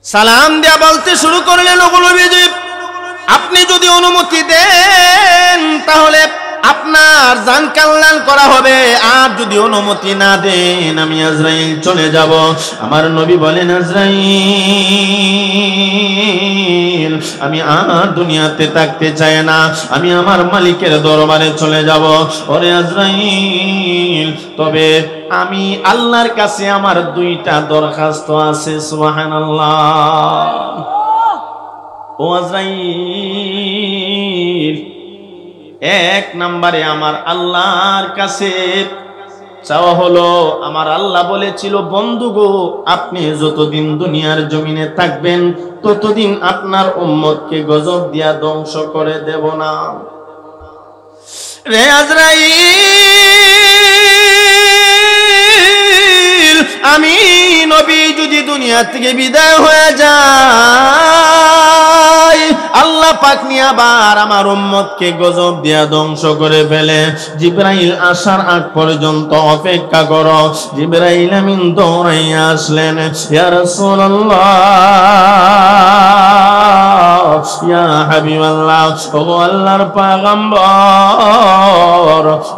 সালাম দিয়া বলতে শুরু করলেন, ওগো নবীজি, আপনি যদি অনুমতি দেন তাহলে আপনার জান কল্যাণ করা হবে, আর যদি অনুমতি না দেন আমি আজরাইল চলে যাব। আমার নবী বলেন, আজরাইল, আমি আর দুনিয়াতে থাকতে চাই না, আমি আমার মালিকের দরবারে চলে যাব। ওরে আজরাইল, তবে আমি আল্লাহর কাছে আমার দুইটা দরখাস্ত আছে। সুবহানাল্লাহ। ও আজরাইল, এক নম্বরে আমার আল্লাহর কাছে চাওয়া হলো, আমার আল্লাহ বলেছিল, বন্ধু গো, আপনি যতদিন দুনিয়ার জমিনে থাকবেন ততদিন আপনার উম্মতকে গজব দিয়া ধ্বংস করে দেব না। রে আজরাইল, আমি নবী যদি দুনিয়া থেকে বিদায় হয়ে যাই, আল্লাহ পাক নিয়ে আবার আমার উম্মতকে গজব দিয়া ধ্বংস করে ফেলে, জিবরাইল আসার আগ পর্যন্ত অপেক্ষা করো। জিবরাইল আমিন দৌড়াইয়া আসলেন, ইয়া রাসূলুল্লাহ, ইয়া হাবিবাল্লাহ, ও আল্লাহর পয়গম্বর,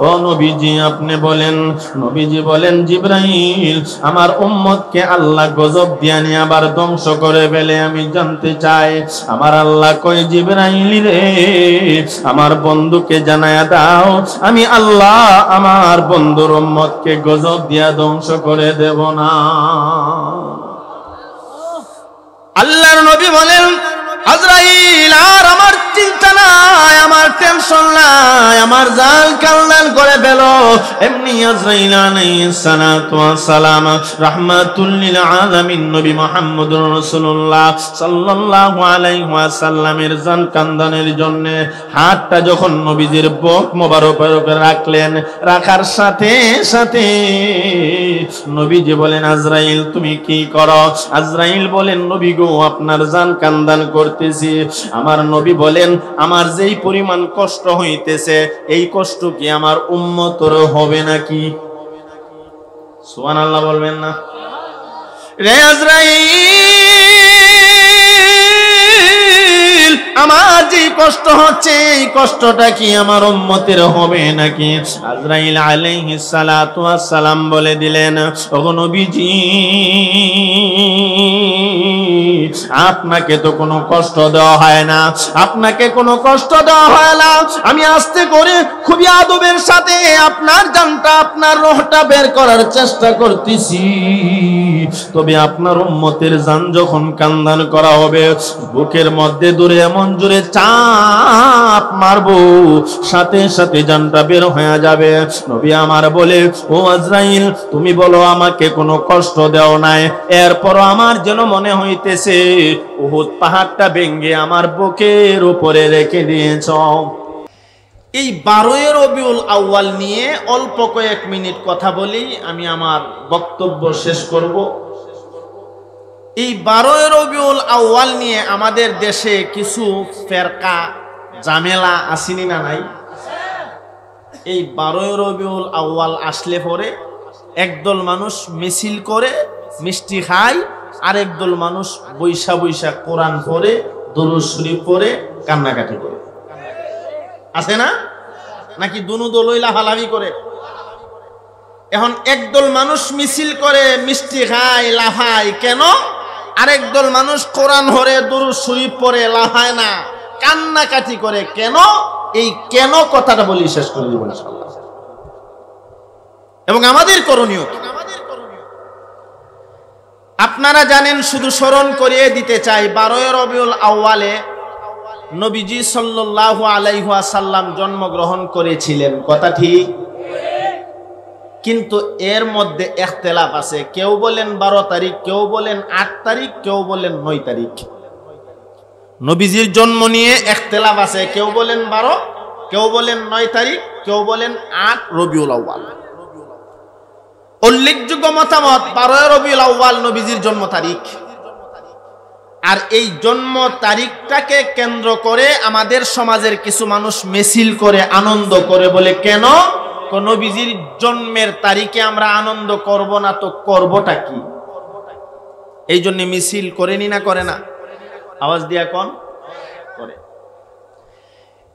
ও নবীজি আপনি বলেন। নবীজি বলেন, জিবরাইল, আমার উম্মতকে আল্লাহ গজব দিয়া নিয়ে আবার ধ্বংস করে ফেলে, আমি জানতে চাই আমার আল্লাহ কই, জিবরাইল রে, আমার বন্ধুকে জানায়া দাও, আমি আল্লাহ আমার বন্ধুর উম্মতকে গজব দিয়া ধ্বংস করে দেব না। আল্লাহর নবী বলেন, আজরাইল, আর আমার চিন্তা নাই, আমার টেনশন নাই, আমার জান কল্যাণ করে ফেলো। এমনি আজরাইল আলাইহিস সালাতু ওয়াস সালাম রাহমাতুল লিল আলামিন নবী মুহাম্মদুর রাসূলুল্লাহ সাল্লাল্লাহু আলাইহি ওয়াসাল্লামের জান কল্যাণের জন্য হাতটা যখন নবীজির বুক মোবারকের উপর রাখলেন, রাখার সাথে সাথে নবীজি বলেন, আজরাইল তুমি কি করো? আজরাইল বলেন, নবী গো, আপনার জান কল্যাণ করতেছি। আমার নবী বলেন, আমার যেই পরিমাণ কষ্ট হইতেছে, এই কষ্ট কি আমার উম্মতর হবে নাকি? সুবহানাল্লাহ বলবেন না? রে আজরাইল, আমার যে কষ্ট হচ্ছে, এই কষ্টটা কি আমার উম্মতের হবে নাকি? আজরাইল আলাইহিস সালাতু ওয়াস সালাম বলে দিলেন, ওগো নবীজি, আপনাকে তো কোনো কষ্ট দেওয়া হয় না, আপনাকে কোনো কষ্ট দেওয়া হয় না। আমি আস্তে করে খুবই আদবের সাথে আপনার জানটা, আপনার রূহটা বের করার চেষ্টা করতেছি। তবে আপনার উম্মতের জান যখন কান্দান করা হবে, বুকের মধ্যে দূরে এমন জোরে চাপ মারবো, সাথে সাথে জানটা বের হয়ে যাবে। নবী আমার বলে, ও আজরাইল, তুমি বলো আমাকে কোনো কষ্ট দেও নাই, এরপর আমার যেন মনে হইতেছে উহুদ পাহাড়টা ভেঙে আমার বুকের উপরে রেখে দিয়েছ। এই 12 রবিউল আউয়াল নিয়ে অল্প কয়েক মিনিট কথা বলি, আমি আমার বক্তব্য শেষ করব। এই 12 রবিউল আউয়াল নিয়ে আমাদের দেশে কিছু ফেরকা ঝামেলা আসেনি না নাই? এই 12 রবিউল আউয়াল আসলে পরে একদল মানুষ মিছিল করে, মিষ্টি খায়, আরেক দল মানুষ বৈশা বৈশা কোরআন পড়ে, দরুদ শরীফ পড়ে, কান্নাকাটি করে। আছে না? নাকি দুনো দলই লাফালাফি করে? এখন একদল মানুষ মিছিল করে, মিষ্টি খায়, লাফায়, কেন? আরেক দল মানুষ কোরআন পড়ে, দরুদ শরীফ পড়ে, লাফায় না, কান্নাকাটি করে, কেন? এই কেন কথাটা বলি, শেষ করে দিব ইনশাআল্লাহ। এবং আমাদের করণীয় কি? আপনারা জানেন, শুধু স্মরণ করিয়ে দিতে চাই, 12 রবিউল আউয়ালে নবীজি সাল্লাল্লাহু আলাইহি ওয়াসাল্লাম জন্মগ্রহণ করেছিলেন, কথা ঠিক? কিন্তু এর মধ্যে ইখতিলাফ আছে, কেউ বলেন 12 তারিখ, কেউ বলেন 8 তারিখ, কেউ বলেন 9 তারিখ। নবীজির জন্ম নিয়ে ইখতিলাফ আছে, কেউ বলেন 12, কেউ বলেন 9 তারিখ, কেউ বলেন 8 রবিউল আউয়াল। উল্লেখযোগ্য মতামত 12 রবিউল আউয়াল নবীজির জন্ম তারিখ। আর এই জন্ম তারিখটাকে কেন্দ্র করে আমাদের সমাজের কিছু মানুষ মিছিল করে, আনন্দ করে, বলে কেন? নবীজির জন্মের তারিখে আমরা আনন্দ করব না তো করবটা কি? এই জন্য মিছিল করেনি না করে না? আওয়াজ দিয়া কোন করে।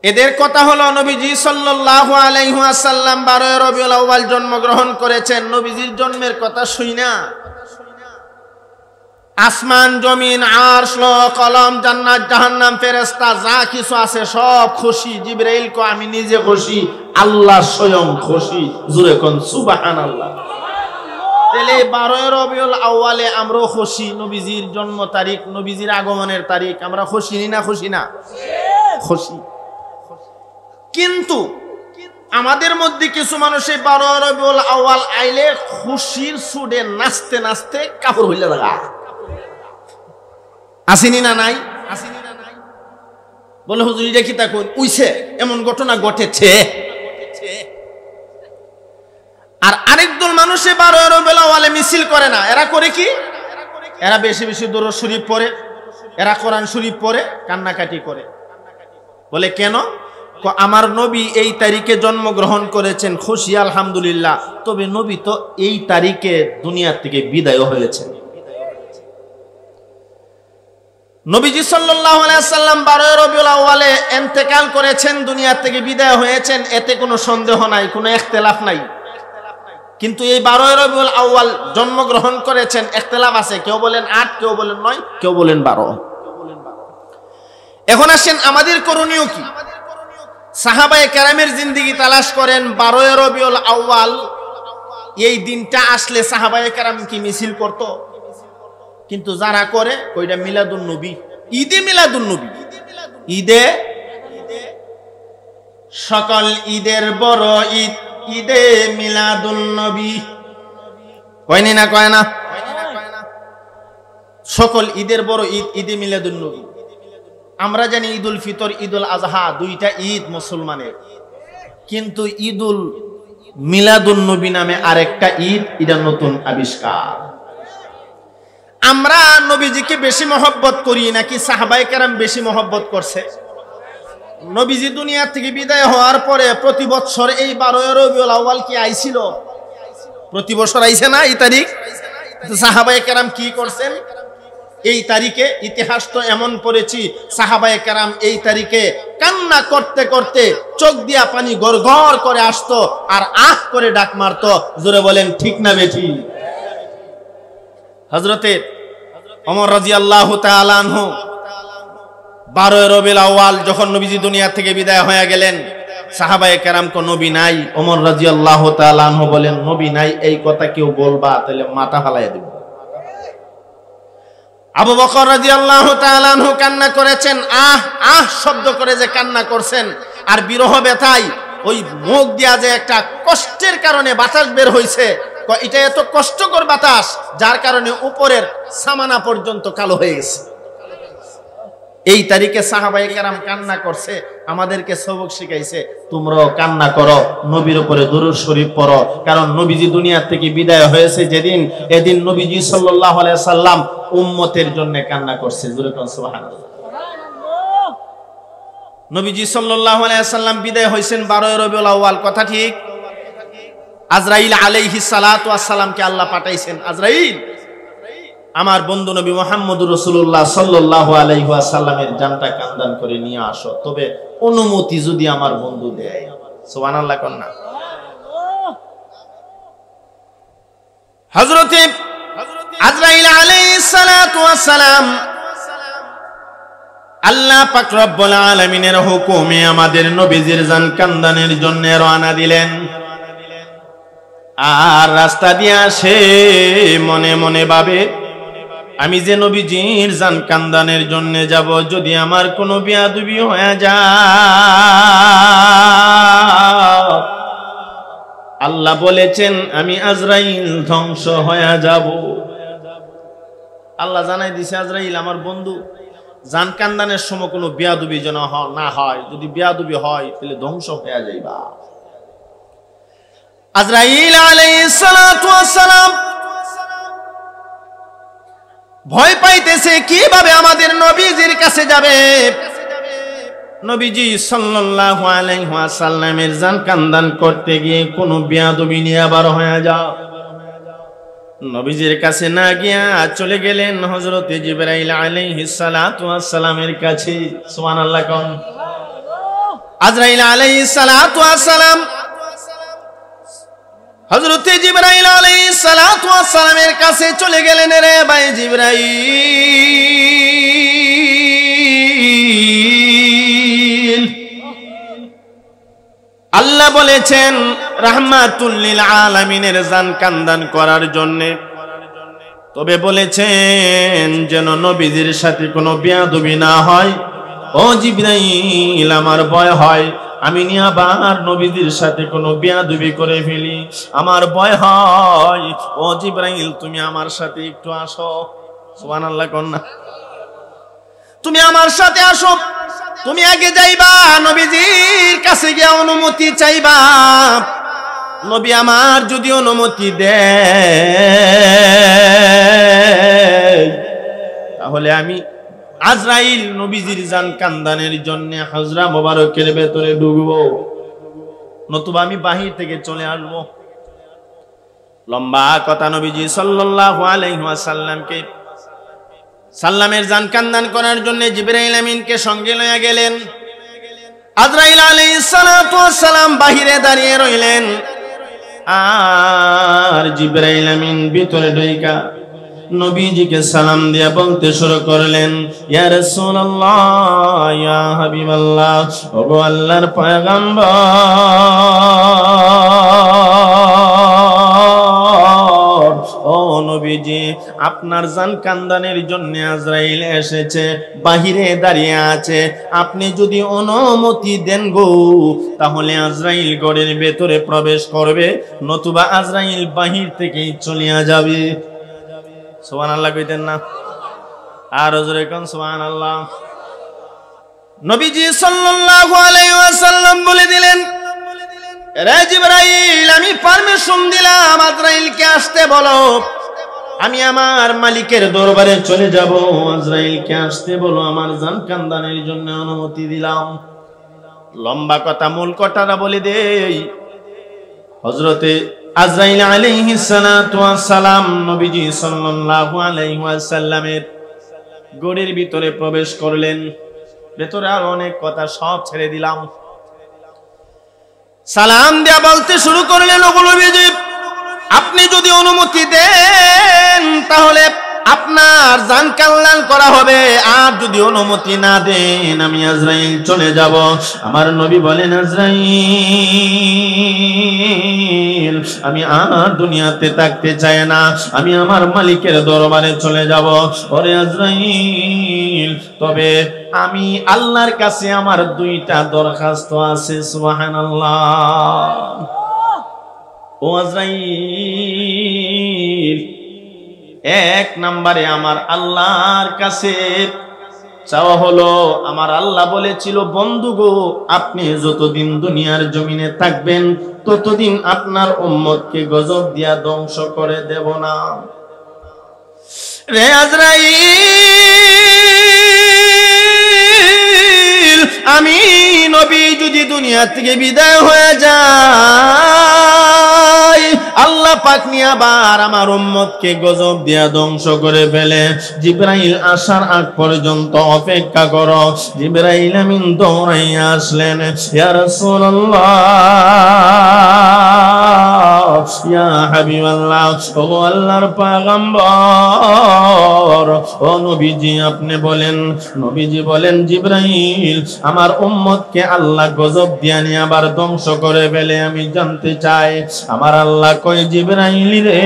এদের কথা হলো নবীজি সাল্লাল্লাহু আলাইহি ওয়াসাল্লাম 12 রবিউল আউয়াল জন্মগ্রহণ করেছেন। নবীজির জন্মের কথা শুইনা আসমান জমিন আরশ কলম জান্নাত জাহান্নাম ফেরেশতা যা কিছু আছে সব খুশি। জিবরাইল কো আমি নিজে খুশি, আল্লাহ স্বয়ং খুশি। জোরে কোন সুবহানাল্লাহ। তাহলে 12 রবিউল আউয়ালে আমরা খুশি, নবীজির জন্ম তারিখ, নবীজির আগমনের তারিখ, আমরা খুশি না খুশি না? খুশি। কিন্তু আমাদের মধ্যে কিছু মানুষ এই 12 রবিউল আউয়াল আইলে খুশির সুডে নাচতে নাচতে কাপড় হইলে লাগা আসেনি না নাই? আসেনি না নাই? বলে হুজুর এটা কি তা কোন উইছে, এমন ঘটনা ঘটেছে। আর আরেকদল মানুষে 12 রবিউল আউয়ালে মিছিল করে না। এরা করে কি? এরা বেশি বেশি দরুদ শরীফ পড়ে, এরা কোরআন শরীফ পড়ে, কান্নাকাটি করে। বলে কেন? আমার নবী এই তারিখে জন্মগ্রহণ করেছেন, খুশি আলহামদুলিল্লাহ। তবে নবী তো এই তারিখে দুনিয়া থেকে বিদায় হয়েছেন। নবীজি সাল্লাল্লাহু আলাইহি ওয়াসাল্লাম 12 রবিউল আউয়ালে ইন্তেকাল করেছেন, দুনিয়া থেকে বিদায় হয়েছেন, এতে কোনো সন্দেহ নাই, কোনো ইখতিলাফ নাই। কিন্তু এই 12 রবিউল আউয়াল জন্মগ্রহণ করেছেন, ইখতিলাফ আছে। কেউ বলেন 8, কেউ বলেন 9, কেউ বলেন 12। এখন আসেন আমাদের করণীয় কি? সাহাবায়ে কেরামের জিন্দেগি তালাশ করেন। 12 রবিউল আউয়াল এই দিনটা আসলে সাহাবায়ে কেরাম কি মিছিল করত? কিন্তু যারা করে ওইটা মিলাদুন নবী, ঈদে মিলাদুন নবী। ঈদে সকল ঈদের বড় ঈদ, ঈদে মিলাদুন নবী। কয়নি না কয় না? সকল ঈদের বড় ঈদ, ঈদে মিলাদুন নবী। আমরা জানি ঈদুল ফিতর, ঈদুল আজহা দুইটা ঈদ মুসলমানের, কিন্তু ঈদুল মিলাদুন নবী নামে আরেকটা ঈদ, এটা নতুন আবিষ্কার। আমরা নবীজিকে বেশি মহব্বত করি নাকি সাহাবায়ে কেরাম বেশি মহব্বত করছে? নবীজি দুনিয়া থেকে বিদায় হওয়ার পরে প্রতি বছর এই 12 রবিউল আউয়াল কি আইছিল? প্রতি বছর আইছে না এই তারিখ? সাহাবায়ে কেরাম কি করছেন এই তারিখে? ইতিহাস তো এমন পড়েছি, সাহাবায়ে কেরাম এই তারিখে কান্না করতে করতে চোখ দিয়া পানি গড়গড় করে আসতো আর আহ করে ডাক মারতো। জোরে বলেন ঠিক না বেঠি? হযরতে ওমর রাদিয়াল্লাহু তাআলা আনহু 12 রবিউল আউয়াল যখন নবীজি দুনিয়া থেকে বিদায় হয়ে গেলেন, সাহাবায়ে কেরাম কো নবী নাই। ওমর রাদিয়াল্লাহু তাআলা আনহু বলেন, নবী নাই এই কথা কেউ বলবা তাহলে মাথা ফালাইয়া দেব। আবু বকর রাদিয়াল্লাহু তাআলা আনহু কান্না করেছেন, আহ আহ শব্দ করে যে কান্না করছেন, আর বিরহ ব্যথায় ওই মুখ দিয়া যে একটা কষ্টের কারণে বাতাস বের হইছে, এটা এত কষ্টকর বাতাস যার কারণে উপরের সামানা পর্যন্ত কালো হয়ে গেছে। এই তারিখে সাহাবায়ে কেরাম কান্না করছে, আমাদেরকে সবক শিখাইছে, তোমরাও কান্না করো, নবীর উপরে দুরূদ শরীফ পড়ো। কারণ নবীজি দুনিয়া থেকে বিদায় হয়েছে যেদিন, এদিন নবীজি সাল্লাল্লাহু আলাইহি সাল্লাম উম্মতের জন্য কান্না করছে। জোরে কোন সুবহানাল্লাহ। নবীজি সাল্লাল্লাহু আলাইহি সাল্লাম বিদায় হয়েছেন 12 রবিউল আউয়াল, কথা ঠিক? আজরাইল আলাইহিস সালাতু ওয়াস সালামকে আল্লাহ পাঠাইছেন, আজরাইল আমার বন্ধু নবী মুহাম্মদুর রাসূলুল্লাহ সাল্লাল্লাহু আলাইহি ওয়াসাল্লামের জানটা কান্দান করে নিয়ে আসো, তবে অনুমতি যদি আমার বন্ধু দেয়। সুবহানাল্লাহ কোন না? হযরতে আজরাইল আলাইহিস সালাতু ওয়াস সালাম আল্লাহ পাক রব্বুল আলামিনের হুকুমে আমাদের নবীজির জান কান্দানের জন্য রওনা দিলেন। আর রাস্তা দিয়ে আসে মনে মনে ভাবে, আমি যে নবীজির জান কান্দানের জন্য যাব, যদি আমার কোনো বিয়াদবি হয়ে যায়, আল্লাহ বলেছেন আমি আজরাইল ধ্বংস হয়ে যাব। আল্লাহ জানাই দিছে, আজরাইল আমার বন্ধু, জান কান্দানের সময় কোনো বিয়াদবি যেন না হয়, যদি বিয়াদবি হয় তাহলে ধ্বংস হয়ে যাইবা। আজরাইল আলাইহিস সালাতু ওয়াস সালাম ভয় পাইতেছে, কিভাবে আমাদের নবীজির কাছে যাবে। নবীজি সাল্লাল্লাহু আলাইহি ওয়াসাল্লামের জান কান্দান করতে গিয়ে কোনো বিয়াদবি নিয়ে আবার হয়ে যাও। নবীজির কাছে না গিয়া চলে গেলেন হযরতে জিবরাইল আলাইহিস সালাতু ওয়াস সালামের কাছে। সুবহানাল্লাহ কোন। আজরাইল আলাইহিস সালাতু ওয়াস সালাম হযরতে জিবরাইল আলাইহিস সালাতু ওয়াস সালামের কাছে চলে গেলেন। রে ভাই জিবরাইল, আল্লাহ বলেছেন রাহমাতুল লিল আলামিনের জান কান্দান করার জন্য, তবে বলেছেন যেন নবীজির সাথে কোনো বেয়াদবি না হয়। ও জিবরাইল, আমার ভয় হয় আমি নিয়ে আবার নবীজির সাথে কোনো বেয়াদবি করে ফেলি, আমার ভয় হয়। ও জিবরাইল, তুমি আমার সাথে একটু আসো। সুবহানাল্লাহ কোন না। তুমি আমার সাথে আসো, তুমি আগে যাইবা, নবীজির কাছে গিয়ে অনুমতি চাইবা। নবী আমার যদি অনুমতি দেয় তাহলে আমি আজরাইল নবীজির জান কান্দানের জন্য হজরা মোবারকের ভেতরে ঢুকবো, নতুবা আমি বাহির থেকে চলে আসবো। লম্বা কথা। নবীজি সাল্লাল্লাহু আলাইহি ওয়াসাল্লামকে সাল্লামের জান কান্দান করার জন্য জিবরাইল আমিনকে সঙ্গে লইয়া গেলেন। আজরাইল আলাইহিস সালাতু ওয়াস সালাম বাহিরে দাঁড়িয়ে রইলেন, আর জিবরাইল আমিন ভিতরে ঢুইকা নবীজিকে সালাম দিয়া বলতে শুরু করলেন, ইয়া রাসূলুল্লাহ, ইয়া হাবিবাল্লাহ, ওগো আল্লাহর পয়গম্বর, ও নবীজি, আপনার জান কান্দানের জন্য আজরাইল এসেছে, বাহিরে দাঁড়িয়ে আছে। আপনি যদি অনুমতি দেন গো, তাহলে আজরাইল ঘরের ভেতরে প্রবেশ করবে, নতুবা আজরাইল বাহির থেকেই চলিয়া যাবে। সুবহানাল্লাহ কইতেন না? আর জোরে কোন সুবহানাল্লাহ। নবীজি সাল্লাল্লাহু আলাইহি ওয়াসাল্লাম বলে দিলেন, রে জিবরাইল, আমি পারমিশন দিলাম, আজরাইলকে আসতে বলো, আমি আমার মালিকের দরবারে চলে যাব। আজরাইলকে আসতে বলো, আমার জান কান্দানের জন্য অনুমতি দিলাম। লম্বা কথা, মূল কথাটা বলে দেই। হযরতে আজরাইল আলাইহিস সালাতু ওয়াস সালাম নবীজি সাল্লাল্লাহু আলাইহি ওয়াসাল্লামের ঘরের ভিতরে প্রবেশ করলেন। ভেতরে আর অনেক কথা সব ছেড়ে দিলাম। সালাম দিয়া বলতে শুরু করলেন, ওগো নবীজি, আপনি যদি অনুমতি দেন তাহলে আপনার জান কান্দান করা হবে, আর যদি অনুমতি না দেন আমি আজরাইল চলে যাব। আমার নবী বলেন, আজরাইল, আমি আর দুনিয়াতে থাকতে চাই না, আমি আমার মালিকের দরবারে চলে যাব। ওরে আজরাইল, তবে আমি আল্লাহর কাছে আমার দুইটা দরখাস্ত আছে। সুবহানাল্লাহ। ও আজরাইল, এক নম্বরে আমার আল্লাহর কাছে চাওয়া হলো, আমার আল্লাহ বলেছিল, বন্ধু গো, আপনি যতদিন দুনিয়ার জমিনে থাকবেন ততদিন আপনার উম্মতকে গজব দিয়া ধ্বংস করে দেব না। রে আজরাইল, আমি নবী যদি দুনিয়া থেকে বিদায় হয়ে যায়, আল্লাহ পাক নিয়ে আবার আমার উম্মতকে গজব দিয়া ধ্বংস করে ফেলে, জিবরাইল আসার আগ পর্যন্ত অপেক্ষা করো। জিবরাইল আমিন দৌড়াইয়া আসলেন, ইয়া রাসূলুল্লাহ, ইয়া হাবিবাল্লাহ, ও আল্লাহর পয়গম্বর, ও নবীজি আপনি বলেন। নবীজি বলেন, জিবরাইল, আমার উম্মতকে আল্লাহ গজব দিয়া নিয়ে আবার ধ্বংস করে ফেলে, আমি জানতে চাই। আমার আল্লাহ কই, জিবরাইল রে,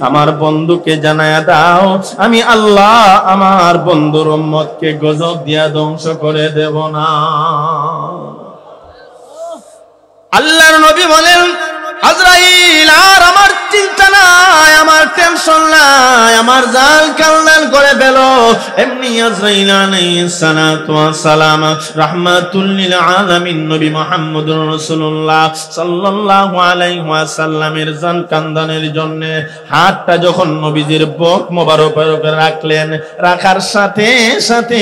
আমার বন্ধুকে জানায়া দাও, আমি আল্লাহ আমার বন্ধুর উম্মতকে গজব দিয়া ধ্বংস করে দেব না। আল্লাহর নবী বলেন, আজরাইল, আর আমার চিন্তা নাই, আমার টেনশন নাই, আমার জান কান্দান করে ফেলো। এমনি আজরাইল আলাইহিস সালাতু ওয়াস সালাম রাহমাতুল লিল আলামিন নবী মুহাম্মদুর রাসূলুল্লাহ সাল্লাল্লাহু আলাইহি ওয়াসাল্লামের জান কান্দানের জন্য হাতটা যখন নবীজির বুক মোবারকের উপর রাখলেন, রাখার সাথে সাথে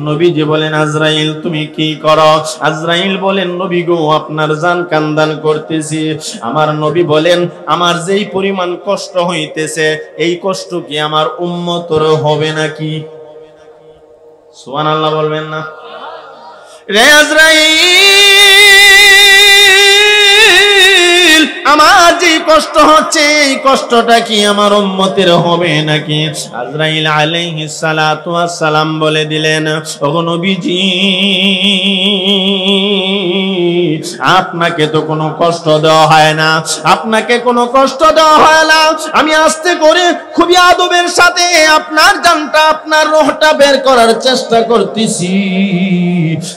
নবীজি বলেন, আজরাইল তুমি কি করো? আজরাইল বলেন, নবী গো, আপনার জান কান্দান করে করতেছি। আমার নবী বলেন, আমার যেই পরিমাণ কষ্ট হইতেছে, এই কষ্ট কি আমার উম্মতের হবে নাকি? সুবহানাল্লাহ বলবেন না? রে আজরাইল, আমার যে কষ্ট হচ্ছে, এই কষ্টটা কি আমার উম্মতের হবে নাকি? আজরাইল আলাইহিস সালাতু ওয়াস সালাম বলে দিলেন, ওগো নবীজি, আপনাকে তো কোনো কষ্ট দেওয়া হয় না, আপনাকে কোনো কষ্ট দেওয়া হয় না। আমি আস্তে করে খুবই আদবের সাথে আপনার জানটা, আপনার রূহটা বের করার চেষ্টা করতেছি।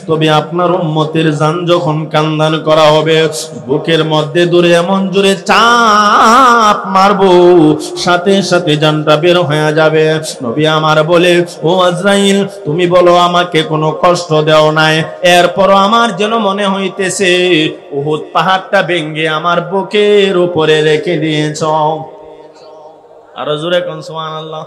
তবে আপনার উম্মতের জান যখন কান্দান করা হবে, বুকের মধ্যে দূরে এমন জোরে চাপ মারবো, সাথে সাথে জানটা বের হয়ে যাবে। নবী আমার বলে, ও আজরাইল, তুমি বলো আমাকে কোনো কষ্ট দেও নাই, এরপরও আমার যেন মনে হইতেছে উহুদ পাহাড়টা ভেঙে আমার বুকের উপরে রেখে দিয়েছ। আরো জোরে কোন সুবহানাল্লাহ।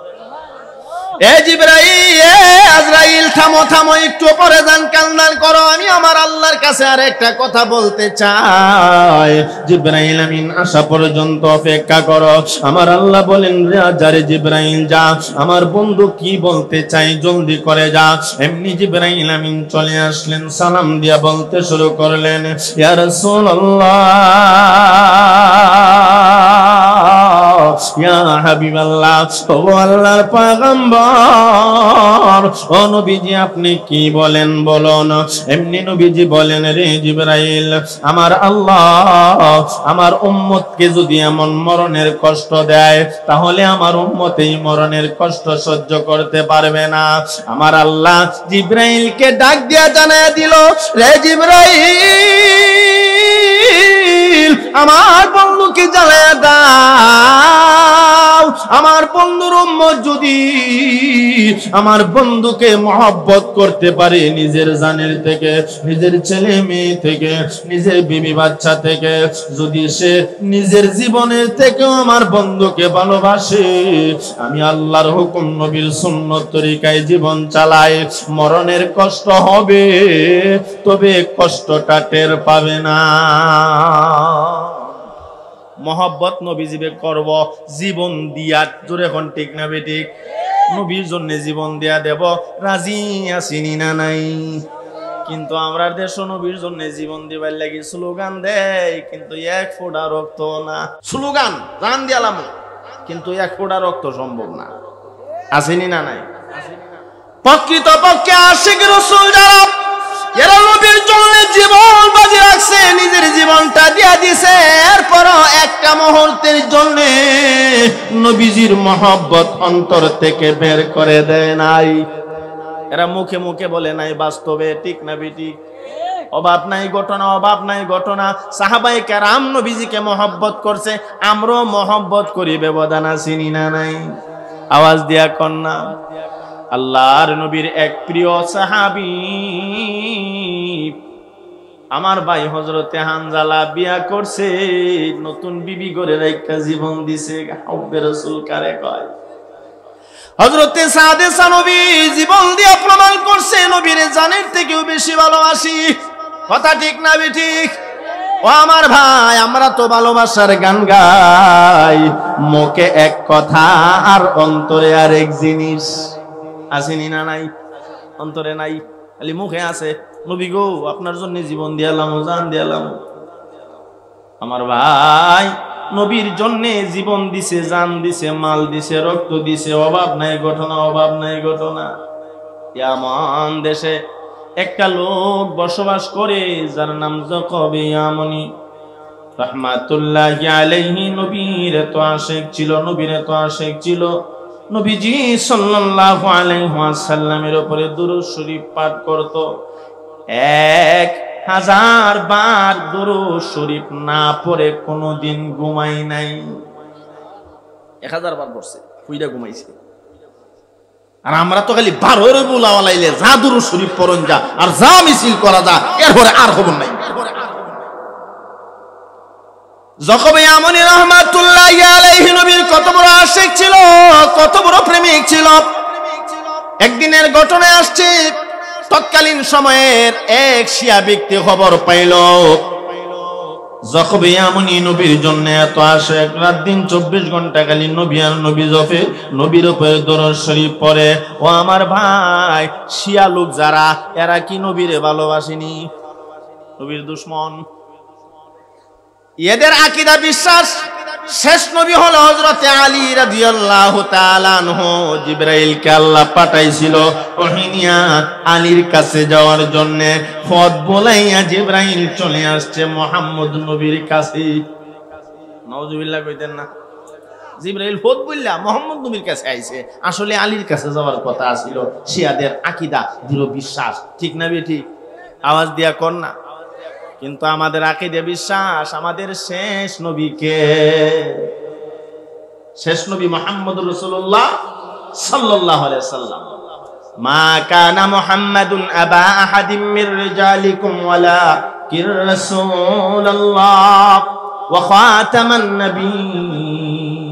এ জিবরাইল, এ আজরাইল, থামো থামো, একটু পরে যান, কান্দান করো, আমি আমার আল্লাহর কাছে আর একটা কথা বলতে চাই। জিবরাইল আমিন আসা পর্যন্ত অপেক্ষা করো। আমার আল্লাহ বলেন, যারে জিবরাইল যা, আমার বন্ধু কি বলতে চাই জলদি করে যা। এমনি জিবরাইল আমিন চলে আসলেন, সালাম দিয়া বলতে শুরু করলেন, ইয়া রাসূলুল্লাহ, ইয়া হাবিবাল্লাহ, ও আল্লাহর পয়গম্বর, ও নবীজি আপনি কি বলেন বলুন। এমনি নবীজি বলেন, রে জিবরাইল, আমার আল্লাহ আমার উম্মতকে যদি এমন মরণের কষ্ট দেয়, তাহলে আমার উম্মত এই মরণের কষ্ট সহ্য করতে পারবে না। আমার আল্লাহ জিবরাইলকে ডাক দিয়া জানায় দিল, রে জিবরাইল, আমার বন্ধুকে জানায় দাও, আমার বন্ধুর উম্মত যদি আমার বন্ধুকে মহব্বত করতে পারে, নিজের জানের থেকে, নিজের ছেলে মেয়ে থেকে, নিজের বিবি বাচ্চা থেকে, যদি সে নিজের জীবনের থেকেও আমার বন্ধুকে ভালোবাসে, আমি আল্লাহর হুকুম নবীর সুন্নত তরিকায় জীবন চালাই, মরণের কষ্ট হবে, তবে কষ্টটা টের পাবে না। মহব্বত নবীজিবে করব জীবন দিয়া, জোরে এখন ঠিক না বেঠিক? নবীর জন্য জীবন দিয়া দেব, রাজি আছিনি না নাই? কিন্তু আমরা দেশ নবীর জন্য জীবন দিবার লাগি স্লোগান দেয়, কিন্তু এক ফোঁটা রক্ত না। স্লোগান জান দিয়ালাম, কিন্তু এক ফোঁটা রক্ত সম্ভব না। আসেনি না নাই? প্রকৃত পক্ষে আশিক রাসূল যারা, এরা নবীর জন্য জীবন বাজি রাখছে, নিজের জীবনটা দিয়া দিছে, এরপরও একটা মুহূর্তের জন্য নবীজির মহব্বত অন্তর থেকে বের করে দেয় নাই। এরা মুখে মুখে বলে নাই, বাস্তবে ঠিক না বেঠিক? অভাব নাই ঘটনা, অভাব নাই ঘটনা। সাহাবায়ে কেরাম নবীজিকে মহব্বত করছে, আমরাও মহব্বত করি, ব্যবধান আছিনি না নাই? আওয়াজ দিয়া কন্যা। আল্লাহর নবীর এক প্রিয় সাহাবী, আমার ভাই হযরতে হানজালা বিয়া করছে, নতুন বিবি করে রাইখা জীবন দিছে। হুব্বে রাসূল কারে কয়? হযরতে সাদে সানবী জীবন দিয়া প্রমাণ করছে, নবীর জানের থেকেও বেশি ভালোবাসি। কথা ঠিক না বেঠিক? ও আমার ভাই, আমরা তো ভালোবাসার গান গাই, মুখে এক কথা আর অন্তরে আরেক জিনিস। আসেনি না নাই? অন্তরে নাই, খালি মুখে আছে, নবী গো আপনার জন্য জীবন দিয়ালাম, জান দিয়ালাম। আমার ভাই নবীর জন্য জীবন দিছে, জান দিছে, মাল দিছে, রক্ত দিছে, অভাব নাই ঘটনা, অভাব নাই ঘটনা। ইয়ামান দেশে একটা লোক বসবাস করে, যার নাম যাকব ইয়ামনি রাহমাতুল্লাহি আলাইহি। নবীর এত আশিক ছিল, নবীর এত আশিক ছিল, নবীজি সাল্লাল্লাহু আলাইহি ওয়াসাল্লামের উপরে দুরূদ শরীফ পাঠ করত। 1000 বার দুরূদ শরীফ না পড়ে কোনোদিন ঘুমাই নাই। 1000 বার পড়ছে, কইরা ঘুমাইছে। আর আমরা তো খালি 12 বুলাওয়ালাইলে যা দুরূদ শরীফ পড়ন যা, আর যা মিছিল করা যা, এরপরে আর খবর নাই। যাকব ইয়ামনি রাহমাতুল্লাহি আলাইহি নবীর কত বড় আশিক ছিল, কত বড় প্রেমিক ছিল। একদিনের ঘটনায় আসছে, তৎকালীন সময়ের এক শিয়া ব্যক্তি খবর পাইল যখবে এমনই নবীর জন্য এত আসে, রাত দিন 24 ঘন্টা খালি নবী আর নবী জপে, নবীর উপরে দরুদ শরীফ পড়ে। ও আমার ভাই, শিয়া লোক যারা, এরা কি নবীরে ভালোবাসেনি? নবীর দুশমন। এদের আকীদা বিশ্বাস শেষ নবী হলো হযরতে আলী রাদিয়াল্লাহু তাআলা আনহু। জিবরাইলকে আল্লাহ পাঠাইছিল ওহিনিয়া আলীর কাছে যাওয়ার জন্য। পথ বলাইয়া জিবরাইল চলে আসছে মুহাম্মদ নবীর কাছে। নাউজুবিল্লাহ কইতেন না? জিবরাইল পথ বললা মুহাম্মদ নবীর কাছে আইছে, আসলে আলীর কাছে যাওয়ার কথা ছিল। শিয়াদের আকীদা দৃঢ় বিশ্বাস, ঠিক না বেঠিক? আওয়াজ দিয়া কর না। কিন্তু আমাদের আকীদা বিশ্বাস আমাদের শেষ নবীকে, শেষ নবী মুহাম্মদুর রাসূলুল্লাহ সাল্লাল্লাহু আলাইহি ওয়াসাল্লাম। মা কানা মুহাম্মাদুন আবা আহাদিম মির রিজালিকুম ওয়ালাকির রাসূলুল্লাহ ওয়া খাতামান নাবিয়্যিন।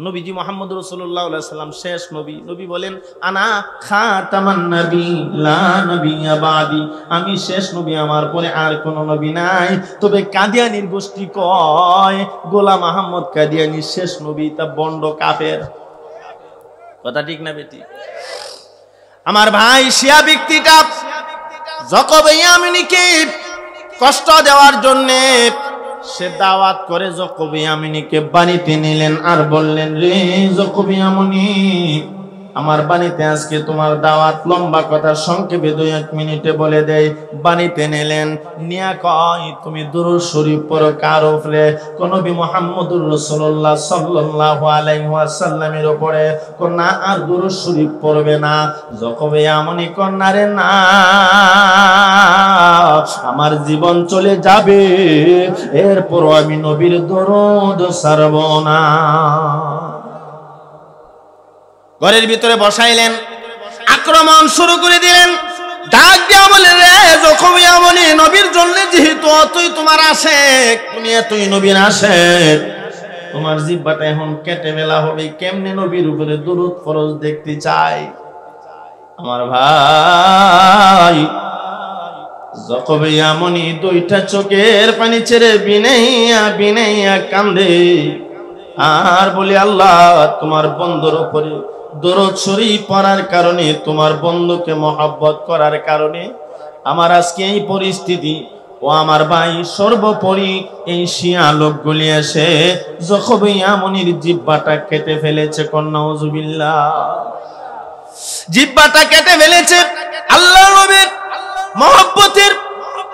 নবীজি মুহাম্মদ রাসূলুল্লাহ সাল্লাল্লাহু আলাইহি ওয়াসাল্লাম শেষ নবী। নবী বলেন আনা খাতামান নবী লা নবিয়্যা বাদি, আমি শেষ নবী, আমার পরে আর কোন নবী নাই। তবে কাদিয়ানীর গোষ্ঠী কয় গোলাম আহমদ কাদিয়ানী শেষ নবী, তা বন্ড কাফের। কথা ঠিক না বেটি? আমার ভাই, শিয়া ব্যক্তিটা যাকব ইয়ামিনীকে কষ্ট দেওয়ার জন্য সে দাওয়াত করে যাকব ইয়ামিনীকে বাড়িতে নিলেন আর বললেন, রে যাকব ইয়ামিনী, আমার বাড়িতে আজকে তোমার দাওয়াত। লম্বা কথা সংক্ষেপে 2-1 মিনিটে বলে দেয়। বাড়িতে নিলেন, নিয়া কয় তুমি দুরূদ শরীফ পড়ো কার উপরে? কোন নবী মুহাম্মদুর রাসূলুল্লাহ সাল্লাল্লাহু আলাইহি ওয়াসাল্লামের উপরে। কোন না, আর দুরূদ শরীফ পড়বে না। যাকব ইয়ামিনী কন্যারে না, আমার জীবন চলে যাবে, এরপর আমি নবীর দরুদ ছাড়ব না। ঘরের ভিতরে বসাইলেন, আক্রমণ শুরু করে দিলেন। ডাক দিয়া বলেন, রে যাকব ইয়ামিনী, নবীর জন্য যেহেতু অতই তোমার আশেক, তুমি এতই নবীর আশেক, তোমার জিহ্বাটা এখন কেটে ফেলা হবে। কেমনে নবীর উপরে দরুদ ফরজ দেখতে চাই? আমার ভাই, যাকব ইয়ামিনী 2টা চোখের পানি ছেড়ে বিনাইয়া বিনাইয়া কান্দে আর বলে, আল্লাহ তোমার বন্ধুর উপরে দরুদ শরীফ পড়ার কারণে, তোমার বন্ধুকে মহব্বত করার কারণে আমার আজকে এই পরিস্থিতি। ও আমার ভাই, সর্বোপরি এই শিয়া লোকগুলি এসে যাকব ইয়ামিনীর জিহ্বাটা কেটে ফেলেছে। নাউজুবিল্লাহ, জিহ্বাটা কেটে ফেলেছে। আল্লাহ নবীর মহব্বতের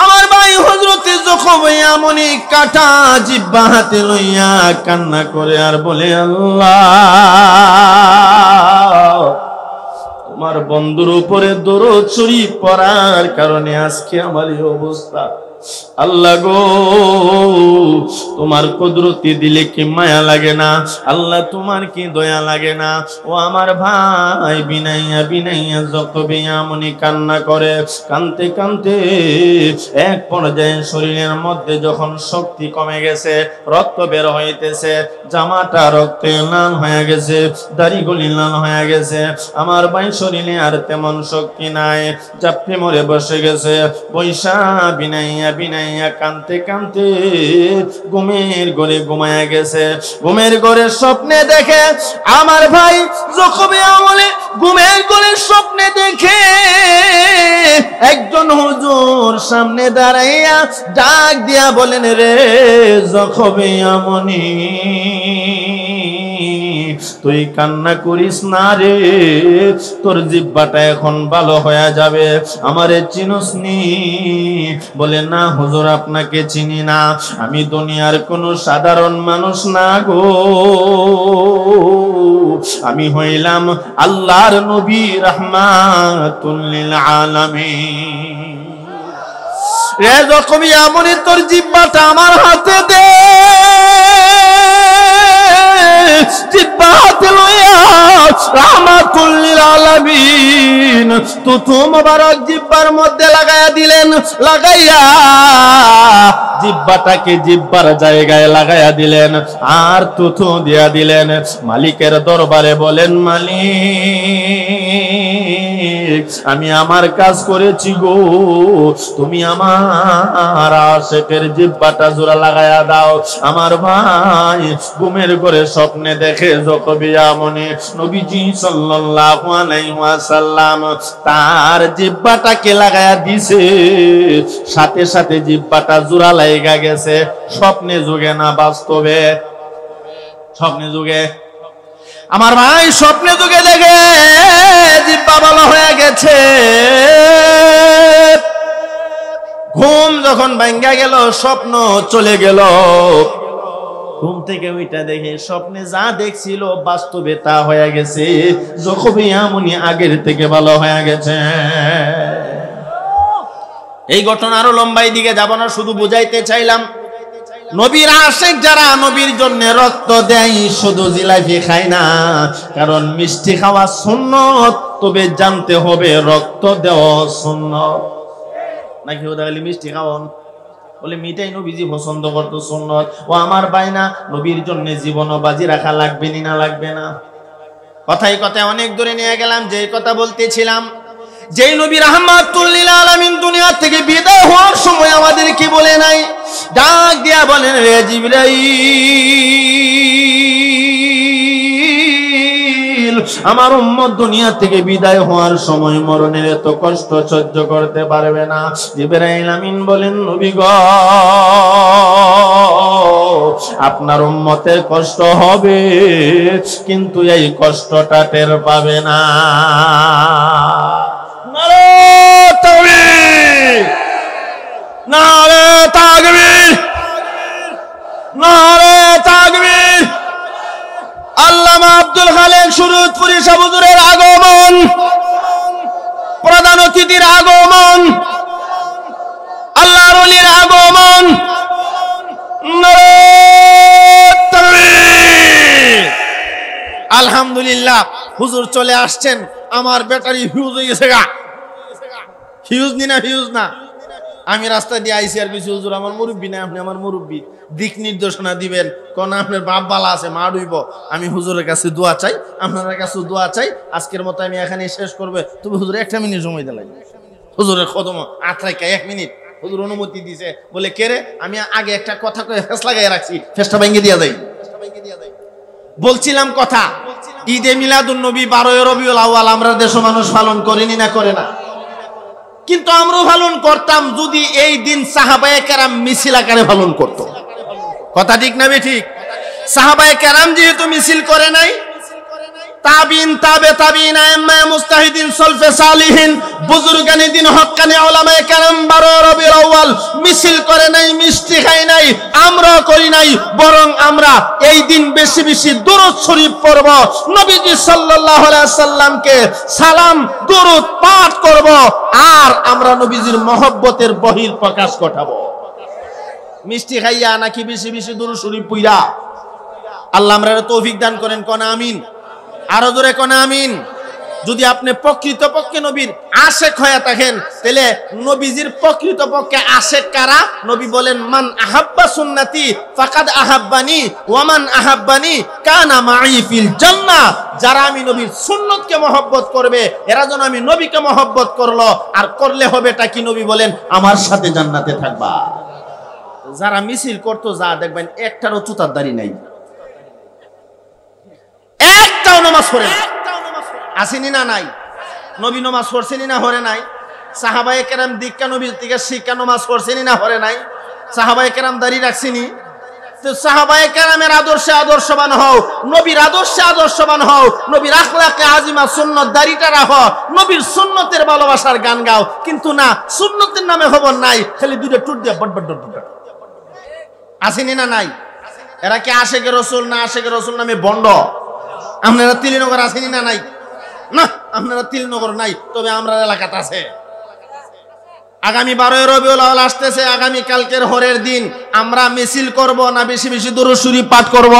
আমার ভাই হযরতে যাকব ইয়ামিনী কাটা জিহ্বা হাতে লইয়া কান্না করে আর বলে, আল্লাহ তোমার বন্ধুর উপরে দরুদ শরীফ পড়ার কারণে আজকে আমার এই অবস্থা। আল্লাহ গো, তোমার কুদরতি দিলে কি মায়া লাগে না? আল্লাহ তোমার কি দয়া লাগে না? ও আমার ভাই, বিনাইয়া বিনাইয়া যাকব ইয়ামিনী কান্না করে। কানতে কানতে এক পর্যায়ে শরীরের মধ্যে যখন শক্তি কমে গেছে, রক্ত বের হইতেছে, জামাটা রক্তে লাল হয়ে গেছে, দাড়িগুলি লাল হয়ে গেছে, আমার ভাই শরীরে আর তেমন শক্তি নাই, চাপড়ে মরে বসে গেছে। পয়সা বিনাইয়া বিনাইয়া কানতে কানতে ঘুমের ঘরে ঘুমায়া গেছে। ঘুমের ঘরে স্বপ্নে দেখে আমার ভাই যাকব ইয়ামিনী ঘুমের ঘরে স্বপ্নে দেখে একজন হুজুর সামনে দাঁড়াইয়া ডাক দিয়া বলেন, রে যাকব ইয়ামিনী, তুই কান্না করিস না রে, তোর জিহ্বাটা এখন ভালো হয়ে যাবে। আমারে চিনোস নি? বলে, না হুজুর, আপনাকে চিনি না, আমি দুনিয়ার কোনো সাধারণ মানুষ না গো, আমি হইলাম আল্লাহর নবী রাহমাতুল লিল আলামিন। রে যাকব ইয়ামিনী, তোর জিহ্বাটা আমার হাতে দে। জিহ্বা হাতে লইয়া রাহমাতুল লিল আলামিন তুতু মোবারক জিহ্বার মধ্যে লাগাইয়া দিলেন। লাগাইয়া জিহ্বাটাকে জিহ্বার জায়গায় লাগাইয়া দিলেন আর তুতু দিয়া দিলেন। মালিকের দরবারে বলেন, মালিক আমি আমার কাজ করেছি গো, তুমি আমার আশিকের জিহ্বাটা জোড়া লাগায়া দাও। আমার ভাই ঘুমের ঘরে স্বপ্নে দেখে যকবিয়ামনি নবীজি সাল্লাল্লাহু আলাইহি ওয়াসাল্লাম তার জিহ্বাটাকে লাগায়া দিছে, সাথে সাথে জিহ্বাটা জোড়া লাগা গেছে। স্বপ্নে যুগে না বাস্তবে? স্বপ্নে যুগে। আমার ভাই স্বপ্নে যুগে দেখে জিহ্বা ভালো হয়ে গেছে। ঘুম যখন ভাঙ্গা গেল, স্বপ্ন চলে গেল। ঘুম থেকে ওইটা দেখে স্বপ্নে যা দেখছিল বাস্তবে তা হয়ে গেছে। যকবিয়ামনি আগের থেকে ভালো হয়ে গেছে। এই ঘটনা আরো লম্বাই দিকে যাব না, শুধু বুঝাইতে চাইলাম নবীর আশিক যারা নবীর জন্য রক্ত দেয় শুধু জিলাপি খায় না, কারণ মিষ্টি খাওয়া সুন্নত, তবে জানতে হবে রক্ত দেওয়া সুন্নত। নাকি ওটা খালি মিষ্টি খাওয়ান বলে মিঠাই নবীজি পছন্দ করতো সুন্নত। ও আমার বাইনা, নবীর জন্য জীবন বাজি রাখা লাগবে না লাগবে না? কথায় কথায় অনেক দূরে নিয়ে গেলাম। যে কথা বলতেছিলাম, যেই নবী রাহমাতুল লিল আলামিন দুনিয়া থেকে বিদায় হওয়ার সময় আমাদের কি বলে নাই? ডাক দিয়া বলেন, রে জিবরাইল, আমার উম্মত দুনিয়া থেকে বিদায় হওয়ার সময় মরণের এত কষ্ট সহ্য করতে পারবে না। জিবরাইল আমিন বলেন, নবী গো, আপনার উম্মতের কষ্ট হবে, কিন্তু এই কষ্টটা টের পাবে না। নারে তাকবীর, নারে তাকবীর। আল্লামা আব্দুল খালেক সুরুজপুরি সাহেব হুজুরের আগমন, প্রধান অতিথির আগমন, আল্লাহর ওলির আগমন। নারে তাকবীর। আলহামদুলিল্লাহ, হুজুর চলে আসছেন। আমার ব্যাটারি ফিউজ হয়ে গেছে গা। ফিউজ নি না, ফিউজ না। আমি রাস্তা দিয়ে আইসি আর বিসি, হুজুর আমার মুরব্বী না, আপনি আমার মুরব্বী, দিক নির্দেশনা দিবেন। কোন আপনার বাপ বালা আছে, মা ডুইব। আমি হুজুরের কাছে দোয়া চাই, আপনার কাছে দোয়া চাই। আজকের মতো আমি এখানে শেষ করবে। তবে হুজুর একটা মিনিট সময় দিলেন। হুজুরের কদম আত্রাইকা 1 মিনিট হুজুর অনুমতি দিছে। বলে কে রে? আমি আগে একটা কথা কয়ে ফেস লাগাই রাখছি, ফেসটা ভেঙে দিয়া যাই। বলছিলাম কথা, ঈদে মিলাদুন নবী 12 রবিউল আউয়াল আমরা দেশ মানুষ পালন করেনি না করে না? কিন্তু আমরাও পালন করতাম যদি এই দিন সাহাবায়ে কেরাম মিছিল আকারে পালন করত। কথা ঠিক না ঠিক? সাহাবায়ে কেরাম যেহেতু মিছিল করে নাই, তাবিন, তাবে তাবিন, আইম্মা মুস্তাহিদিন, সলফে সালিহিন, বুজুর্গানে দিন, হক্কানে উলামায়ে কেরাম 12 রবিউল আউয়াল মিছিল করে নাই, মিষ্টি খাই নাই, আমরা করি নাই। বরং আমরা এই দিন বেশি বেশি দুরূদ শরীফ পড়ব, নবীজি সাল্লাল্লাহু আলাইহি সাল্লামকে সালাম দুরূদ পাঠ করব, আর আমরা নবীজির মহব্বতের বহির প্রকাশ ঘটাবো। মিষ্টি খাইয়া নাকি বেশি বেশি দুরূদ শরীফ পড়া। আল্লাহ আমরারে তৌফিক দান করেন। কোন আমিন। আরো জোরে কোন আমিন। যদি আপনি প্রকৃতপক্ষে নবীর আশেক হয়ে থাকেন, তাহলে নবীজির প্রকৃতপক্ষে আশেক কারা? নবী বলেন, মান আহাব্বা সুন্নতি ফাকাদ আহাব্বানি ওয়া মান আহাব্বানি কানা মাই ফিল জান্নাহ। যারা আমি নবীর সুন্নতকে মহব্বত করবে, এরা যেন আমি নবীকে মহব্বত করলো। আর করলে হবেটা কি? নবী বলেন, আমার সাথে জান্নাতে থাকবা। যারা মিছিল করতো, যা দেখবেন একটারও চুতার দাড়ি নাই, একটাও নামাজ পড়ে না। আসেনি না নাই? নবী নামাজ পড়ছেনি না হরে নাই? সাহাবায়ে কেরাম দীক্ষা নবীর থেকে শিক্ষা নামাজ পড়ছেনি না হরে নাই? সাহাবায়ে কেরাম দাড়ি রাখছেনি? তো সাহাবায়ে কেরামের আদর্শে আদর্শবান হও, নবীর আদর্শে আদর্শবান হও, নবীর আখলাকে আজিমা সুন্নত দাড়িটা রাখো, নবীর সুন্নতের ভালোবাসার গান গাও। কিন্তু না, সুন্নতের নামে খবর নাই, খালি দুইটা টুট দিয়ে বট বট বট বট। আসেনি না নাই? এরা কি আশেকে রসুল না আশেকে রসুল নামে বন্ড? আপনারা তিলনগর আসেনি না নাই? না, আপনারা তিলনগর নাই, তবে আমরা এলাকাতে আছে। আগামী 12 রবিউল আউয়াল আসতেছে, আগামী কালকের হরের দিন। আমরা মিছিল করব না বেশি বেশি দুরূদ শরীফ পাঠ করব?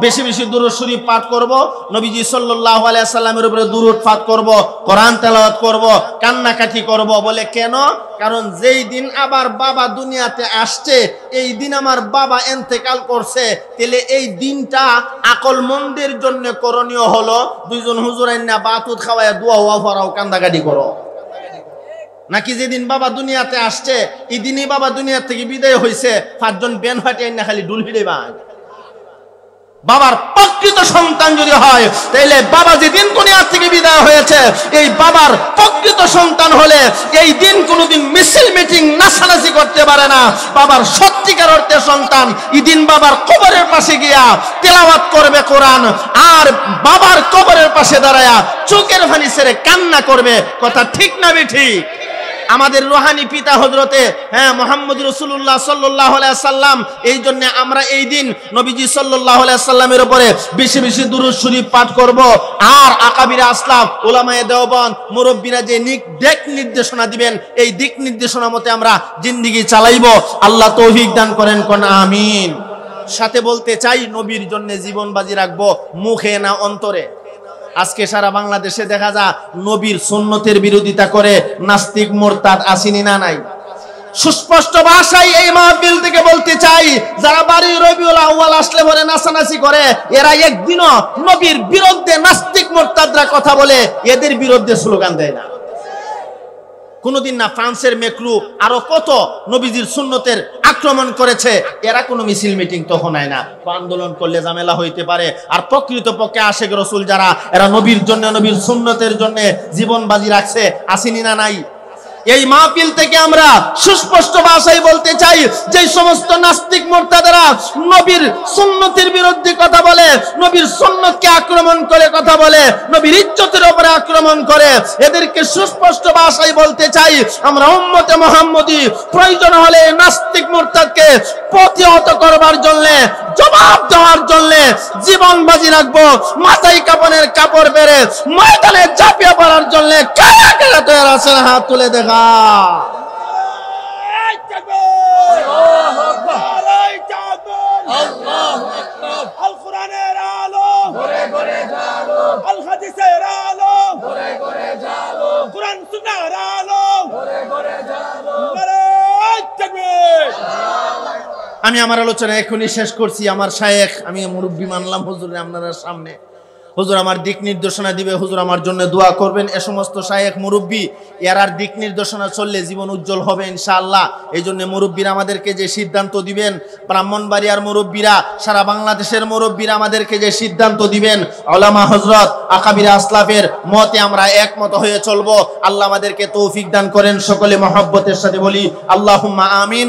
বেশি বেশি দুরূদ শরীফ পাঠ করব, নবীজি সাল্লাল্লাহু আলাইহি সাল্লামের উপরে দুরূদ পাঠ করব, কোরআন তেলাওয়াত করব, কান্নাকাটি করব। বলে কেন? কারণ যেই দিন আবার বাবা দুনিয়াতে আসছে, এই দিন আমার বাবা ইন্তেকাল করছে, তাহলে এই দিনটা আকলমন্দের জন্য করণীয় হলো দুইজন হুজুর আইনা বাতুত খাওয়ায় দোয়া ওয়া ফরাও কান্দাকাটি করো। নাকি যেদিন বাবা দুনিয়াতে আসছে এই দিনই বাবা দুনিয়া থেকে বিদায় হয়েছে, পাঁচজন বেন ফাটে না খালি ডুল হিড়ে বাজ। বাবার প্রকৃত সন্তান যদি হয়, তাহলে বাবা যেদিন দুনিয়া থেকে বিদায় হয়েছে, এই বাবার প্রকৃত সন্তান হলে এই দিন কোনোদিন মিছিল মিটিং নাচানাচি করতে পারে না। বাবার সত্যিকার অর্থে সন্তান এই দিন বাবার কবরের পাশে গিয়া তেলাওয়াত করবে কোরআন, আর বাবার কবরের পাশে দাঁড়ায়া চোখের পানি ছেড়ে কান্না করবে। কথা ঠিক না বেঠিক? আমাদের রুহানি পিতা হযরতে মুহাম্মদ রাসূলুল্লাহ সাল্লাল্লাহু আলাইহি সাল্লাম, এই জন্য আমরা এই দিন নবীজি সাল্লাল্লাহু আলাইহি সাল্লামের উপরে বেশি বেশি দুরূদ শরীফ পাঠ করব। আর আকাবিরা আসলাফ উলামায়ে দেওবন্দ মুরব্বিরা যে দিক নির্দেশনা দিবেন, এই দিক নির্দেশনা মতে আমরা জিন্দেগি চালাইব। আল্লাহ তৌফিক দান করেন, কোন আমিন। সাথে বলতে চাই, নবীর জন্য জীবন বাজি রাখবো, মুখে না অন্তরে। আজকে সারা বাংলাদেশে দেখা যায় নবীর সুন্নতের বিরোধিতা করে নাস্তিক মুরতাদ আসেনি না নাই? সুস্পষ্ট ভাষায় এই মাহফিল থেকে বলতে চাই, যারা বাড়ি রবিউল আউয়াল আসলে পরে নাচানাচি করে, এরা একদিনও নবীর বিরুদ্ধে নাস্তিক মুরতাদরা কথা বলে এদের বিরুদ্ধে স্লোগান দেয় না। কোনদিন না ফ্রান্সের মেক্রু আরো কত নবীজির সুন্নতের আক্রমণ করেছে, এরা কোনো মিছিল মিটিং তখন হয় না। আন্দোলন করলে ঝামেলা হইতে পারে। আর প্রকৃত পক্ষে আশেক রাসূল যারা, এরা নবীর জন্য নবীর সুন্নতের জন্য জীবন বাজি রাখছে, আসেনি না নাই? এই মাহফিল থেকে আমরা সুস্পষ্ট ভাষায় বলতে চাই, যে সমস্ত নাস্তিক মুরতাদরা নবীর সুন্নতের বিরুদ্ধে কথা বলে, নবীর সুন্নতকে আক্রমণ করে কথা বলে, নবীর ইজ্জতের উপরে আক্রমণ করে, এদেরকে সুস্পষ্ট ভাষায় বলতে চাই, আমরা উম্মতে মুহাম্মদী প্রয়োজন হলে নাস্তিক মুরতাদকে প্রতিহত করবার জন্য, জবাব দেওয়ার জন্য জীবন বাজি রাখবো। মাথায় কাপড়ের কাপড় বেড়ে ময়দানে ঝাঁপিয়ে পড়ার জন্য কারা কারা তৈরি আছেন? হাত তুলে দেখা। আল কোরআনের আলো ঘরে ঘরে জালো, আল হাদিসের আলো ঘরে ঘরে জালো, কোরআন সুন্নাহর আলো ঘরে ঘরে জালো। নারায়ে তাকবীর। আমি আমার আলোচনা এখনই শেষ করছি। আমার শায়েখ, আমি মুরব্বি মানলাম হুজুর আপনাদের সামনে, হুজুর আমার দিক নির্দেশনা দিবে, হুজুর আমার জন্য দোয়া করবেন। এ সমস্ত শায়েখ মুরব্বি, এরার দিক নির্দেশনা চললে জীবন উজ্জ্বল হবে ইনশাআল্লাহ। এই জন্য মুরব্বিরা আমাদেরকে যে সিদ্ধান্ত দিবেন, ব্রাহ্মণবাড়িয়ার মুরব্বিরা, সারা বাংলাদেশের মুরব্বিরা আমাদেরকে যে সিদ্ধান্ত দিবেন, উলামা হযরত আকাবিরা আসলাফের মতে আমরা একমত হয়ে চলবো। আল্লাহ আমাদেরকে তৌফিক দান করেন। সকলে মহব্বতের সাথে বলি আল্লাহুম্মা আমিন।